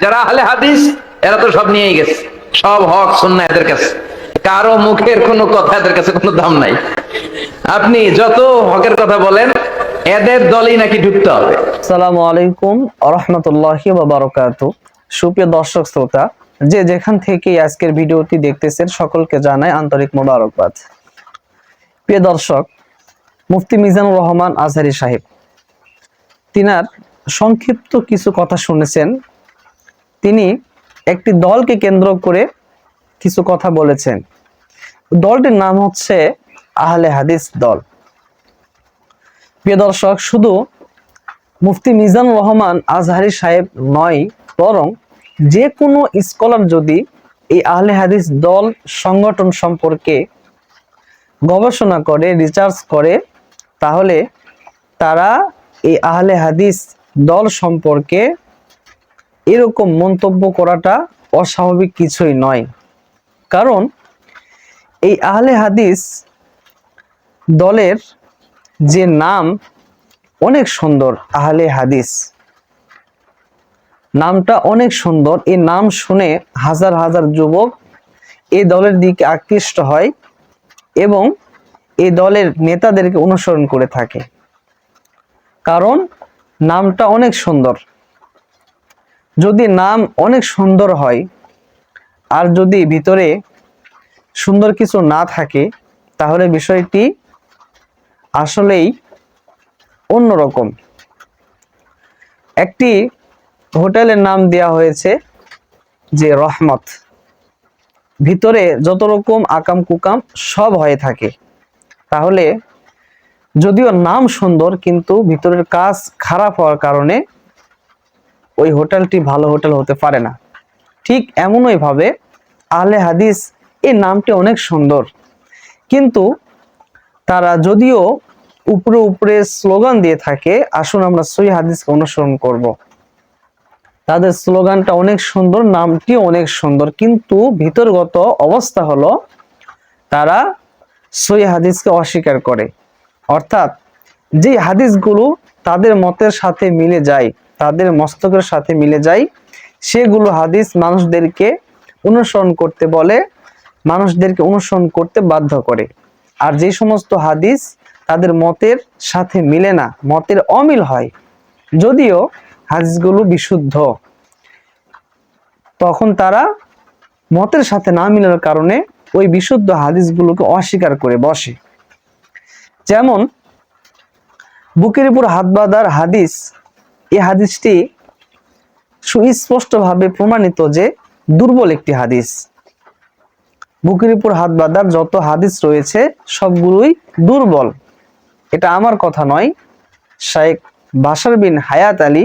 যারা আহলে হাদিস এরা তো সব নিয়েই গেছে, সব হক সুন্নাহ এদের কাছে, কারো মুখের কোনো কথা এদের কাছে কোনো দাম নাই। আপনি যত হকের কথা বলেন এদের দলই নাকি ঢুকতে হবে। আসসালামু আলাইকুম ওয়া রাহমাতুল্লাহি ওয়া বারাকাতুহু। সুপ্রিয় দর্শক শ্রোতা, যে যেখান থেকে আজকের ভিডিওটি দেখতেছেন সকলকে জানাই আন্তরিক মোবারকবাদ। প্রিয় দর্শক, মুফতি মিজানুর রহমান আজহারী সাহেব তিনার সংক্ষিপ্ত কিছু কথা শুনেছেন। তিনি একটি দলকে কেন্দ্র করে কিছু কথা বলেছেন। দলটির নাম হচ্ছে আহলে হাদিস দল। প্রিয় দর্শক, শুধু মুফতি মিজানুর রহমান আজহারী সাহেব নয়, বরং যে কোনো স্কলার যদি এই আহলে হাদিস দল সংগঠন সম্পর্কে গবেষণা করে, রিসার্চ করে, তাহলে তারা এই আহলে হাদিস দল সম্পর্কে এরকম মন্তব্য করাটা অস্বাভাবিক কিছুই নয়। কারণ এই আহলে হাদিস দলের যে নাম অনেক সুন্দর, আহলে হাদিস নামটা অনেক সুন্দর। এই নাম শুনে হাজার হাজার যুবক এই দলের দিকে আকৃষ্ট হয় এবং এই দলের নেতাদেরকে অনুসরণ করে থাকে, কারণ নামটা অনেক সুন্দর। যদি নাম অনেক সুন্দর হয় আর যদি ভিতরে সুন্দর কিছু না থাকে, তাহলে বিষয়টি আসলেই অন্যরকম। একটি হোটেলের নাম দেয়া হয়েছে যে রহমত, ভিতরে যত রকম আকাম কুকাম সব হয়ে থাকে। তাহলে যদিও নাম সুন্দর, কিন্তু ভিতরের কাজ খারাপ হওয়ার কারণে ওই হোটেলটি ভালো হোটেল হতে পারে না। ঠিক এমনই ভাবে আহলে হাদিস এই নামটি অনেক সুন্দর, কিন্তু তারা যদিও উপরে উপরে স্লোগান দিয়ে থাকে, আসুন আমরা সহিহ হাদিসকে অনুসরণ করব, তাদের স্লোগানটা অনেক সুন্দর, নামটি অনেক সুন্দর, কিন্তু ভিতরগত অবস্থা হলো তারা সহিহ হাদিসকে অস্বীকার করে। অর্থাৎ যে হাদিসগুলো তাদের মতের সাথে মিলে যায়, তাদের মস্তকের সাথে মিলে যায়, সেগুলো হাদিস মানুষদেরকে অনুসরণ করতে বলে, মানুষদেরকে অনুসরণ করতে বাধ্য করে। আর যে সমস্ত হাদিস তাদের মতের সাথে মিলে না, মতের অমিল হয়, যদিও হাদিসগুলো বিশুদ্ধ, তখন তারা মতের সাথে না মিলার কারণে ওই বিশুদ্ধ হাদিসগুলোকে অস্বীকার করে বসে। যেমন বুকের উপর হাত বাঁধার হাদিস, এই হাদিসটি সুস্পষ্টভাবে প্রমাণিত যে দুর্বল একটি হাদিস। বুকের উপর হাত বাঁধার যত হাদিস রয়েছে সবগুলোই দুর্বল। এটা আমার কথা নয়, শাইখ বাশার বিন হায়াত আলী,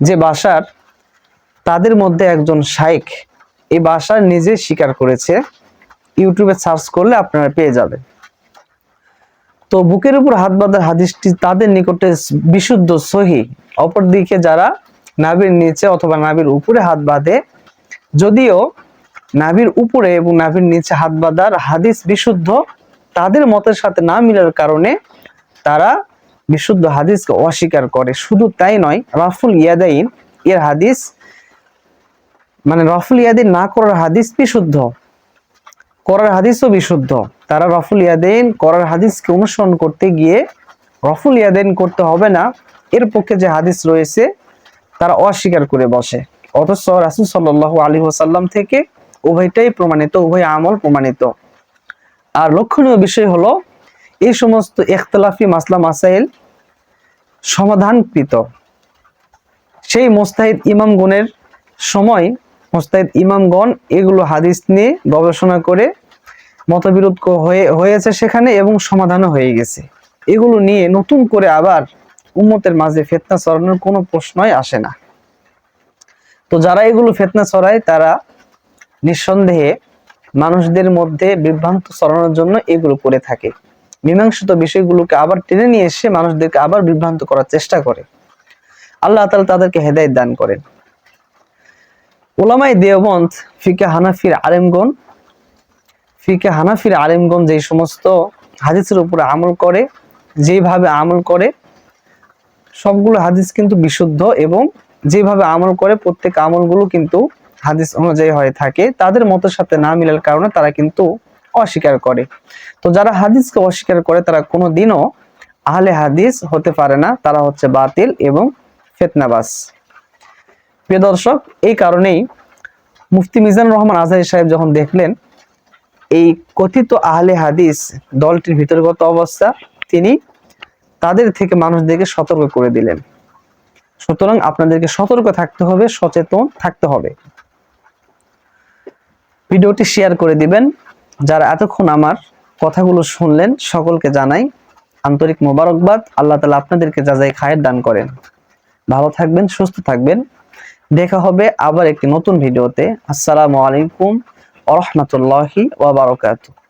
যে বাশার তাদের মধ্যে একজন শাইখ, এই বাশার নিজে স্বীকার করেছে, ইউটিউবে সার্চ করলে আপনারা পেয়ে যাবেন। তো বুকের উপর হাত বাঁধার হাদিসটি তাদের নিকটে বিশুদ্ধ সহিহ। অপরদিকে যারা নাভির নিচে অথবা নাভির উপরে হাত বাঁধে, যদিও নাভির উপরে এবং নাভির নিচে হাত বাঁধার হাদিস বিশুদ্ধ, তাদের মতের সাথে না মিলার কারণে তারা বিশুদ্ধ হাদিসকে অস্বীকার করে। শুধু তাই নয়, রাফুল ইয়াদাইন এর হাদিস, মানে রাফুল ইয়াদাইন না করার হাদিস বিশুদ্ধ, করার হাদিসও বিশুদ্ধ। তারা রাফুল ইয়াদাইন করার হাদিসকে অনুসরণ করতে গিয়ে রাফুল ইয়াদাইন করতে হবে না এর পক্ষে যে হাদিস রয়েছে তারা অস্বীকার করে বসে। অথচ রাসূল সাল্লাল্লাহু আলাইহি ওয়াসাল্লাম থেকে উভয়টাই প্রমাণিত, উভয় আমল প্রমাণিত। আর লক্ষণীয় বিষয় হলো এই সমস্ত ইখতিলাফি মাসলা মাসাইল সমাধানকৃত সেই মুস্তাহিদ ইমামগণের সময়, মুস্তাহিদ ইমামগণ এগুলো হাদিস নিয়ে গবেষণা করে মতবিরোধ হয়েছে সেখানে এবং সমাধানও হয়ে গেছে। এগুলো নিয়ে নতুন করে আবার উম্মতের মাঝে ফিতনা ছড়ানোর কোনো প্রশ্নই আসে না। তো যারা এগুলো ফিতনা ছড়ায় তারা নিঃসন্দেহে মানুষদের মধ্যে বিভ্রান্ত ছড়ানোর জন্য এগুলো করে থাকে। মীমাংসিত বিষয়গুলোকে আবার টেনে নিয়ে এসে মানুষদেরকে আবার বিভ্রান্ত করার চেষ্টা করে। আল্লাহ তাআলা তাদেরকে হেদায়েত দান করেন। উলামায়ে দেওবন্দ ফিকে হানাফির আলেমগণ যে সমস্ত হাদিসের উপরে আমল করে, যেভাবে আমল করে, সবগুলো হাদিস কিন্তু বিশুদ্ধ এবং যেভাবে আমল করে প্রত্যেক আমলগুলো কিন্তু হাদিস অনুযায়ী হয়ে থাকে, তাদের মতের সাথে না মিলার কারণে তারা কিন্তু অস্বীকার করে। তো যারা হাদিসকে অস্বীকার করে তারা কোনোদিনও আহলে হাদিস হতে পারে না, তারা হচ্ছে বাতিল এবং ফিতনাবাজ। প্রিয় দর্শক, এই কারণেই মুফতি মিজানুর রহমান আজহারী সাহেব যখন দেখলেন এই কথিত আহলে হাদিস দলটির ভিতরগত অবস্থা, তিনি তাদের থেকে মানুষদেরকে সতর্ক করে দিলেন। সুতরাং আপনাদেরকে সতর্ক থাকতে হবে, সচেতন থাকতে হবে। ভিডিওটি শেয়ার করে দিবেন। যারা এতক্ষণ আমার কথাগুলো শুনলেন সকলকে জানাই আন্তরিক মোবারকবাদ। আল্লাহ তাআলা আপনাদেরকে যাজাই খায়ের দান করেন। ভালো থাকবেন, সুস্থ থাকবেন। দেখা হবে আবার একটি নতুন ভিডিওতে। আসসালামু আলাইকুম ওয়া রাহমাতুল্লাহি ওয়া বারাকাতুহু।